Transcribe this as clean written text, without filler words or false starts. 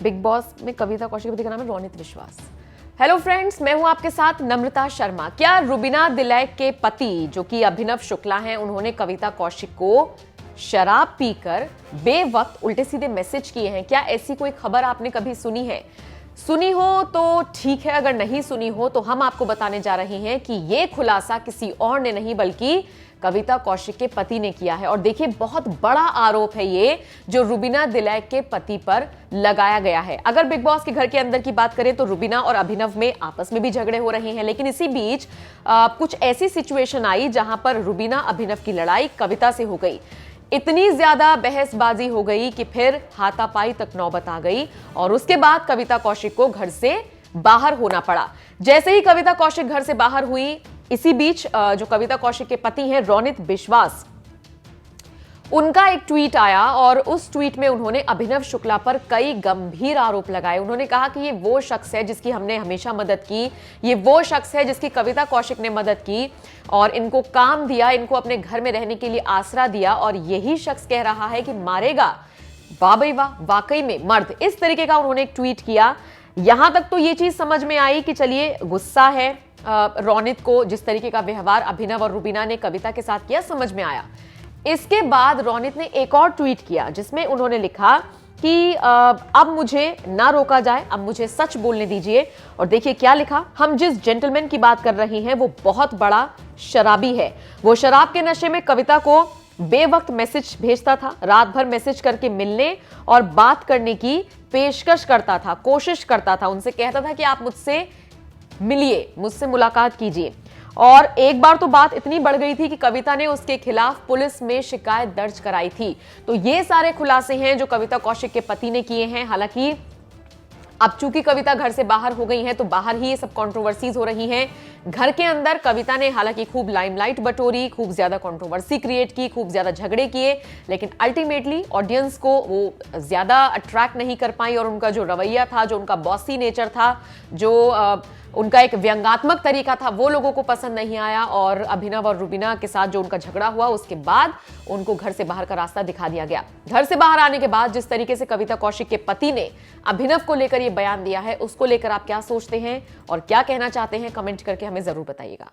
Big boss में कविता कौशिक के पति का नाम है रोनित विश्वास। हेलो फ्रेंड्स, मैं हूं आपके साथ नम्रता शर्मा। क्या रुबीना दिलैक के पति जो कि अभिनव शुक्ला हैं, उन्होंने कविता कौशिक को शराब पीकर बेवक्त उल्टे सीधे मैसेज किए हैं? क्या ऐसी कोई खबर आपने कभी सुनी है? सुनी हो तो ठीक है, अगर नहीं सुनी हो तो हम आपको बताने जा रहे हैं कि यह खुलासा किसी और ने नहीं बल्कि कविता कौशिक के पति ने किया है। और देखिए, बहुत बड़ा आरोप है ये जो रुबीना दिलैक के पति पर लगाया गया है। अगर बिग बॉस के घर के अंदर की बात करें तो रुबीना और अभिनव में आपस में भी झगड़े हो रहे हैं, लेकिन इसी बीच कुछ ऐसी सिचुएशन आई जहां पर रुबीना अभिनव की लड़ाई कविता से हो गई। इतनी ज्यादा बहसबाजी हो गई कि फिर हाथापाई तक नौबत आ गई और उसके बाद कविता कौशिक को घर से बाहर होना पड़ा। जैसे ही कविता कौशिक घर से बाहर हुई, इसी बीच जो कविता कौशिक के पति हैं रोनित विश्वास, उनका एक ट्वीट आया और उस ट्वीट में उन्होंने अभिनव शुक्ला पर कई गंभीर आरोप लगाए। उन्होंने कहा कि ये वो शख्स है जिसकी हमने हमेशा मदद की, ये वो शख्स है जिसकी कविता कौशिक ने मदद की और इनको काम दिया, इनको अपने घर में रहने के लिए आसरा दिया, और यही शख्स कह रहा है कि मारेगा। वाह भाई वाह, वाकई में मर्द। इस तरीके का उन्होंने एक ट्वीट किया। यहां तक तो ये चीज समझ में आई कि चलिए, गुस्सा है रोनित को, जिस तरीके का व्यवहार अभिनव और रुबीना ने कविता के साथ किया, समझ में आया। इसके बाद रोनित ने एक और ट्वीट किया जिसमें उन्होंने लिखा कि अब मुझे ना रोका जाए, अब मुझे सच बोलने दीजिए। और देखिए क्या लिखा, हम जिस जेंटलमैन की बात कर रहे हैं वो बहुत बड़ा शराबी है। वो शराब के नशे में कविता को बेवक्त मैसेज भेजता था, रात भर मैसेज करके मिलने और बात करने की पेशकश करता था, कोशिश करता था, उनसे कहता था कि आप मुझसे मिलिए, मुझसे मुलाकात कीजिए। और एक बार तो बात इतनी बढ़ गई थी कि कविता ने उसके खिलाफ पुलिस में शिकायत दर्ज कराई थी। तो ये सारे खुलासे हैं जो कविता कौशिक के पति ने किए हैं। हालांकि अब चूंकि कविता घर से बाहर हो गई है तो बाहर ही ये सब कंट्रोवर्सीज हो रही हैं। घर के अंदर कविता ने हालांकि खूब लाइमलाइट बटोरी, खूब ज्यादा कंट्रोवर्सी क्रिएट की, खूब ज्यादा झगड़े किए, लेकिन अल्टीमेटली ऑडियंस को वो ज्यादा अट्रैक्ट नहीं कर पाई और उनका जो रवैया था, जो उनका बॉसी नेचर था, जो उनका एक व्यंग्यात्मक तरीका था, वो लोगों को पसंद नहीं आया। और अभिनव और रुबीना के साथ जो उनका झगड़ा हुआ, उसके बाद उनको घर से बाहर का रास्ता दिखा दिया गया। घर से बाहर आने के बाद जिस तरीके से कविता कौशिक के पति ने अभिनव को लेकर ये बयान दिया है, उसको लेकर आप क्या सोचते हैं और क्या कहना चाहते हैं, कमेंट करके हमें जरूर बताइएगा।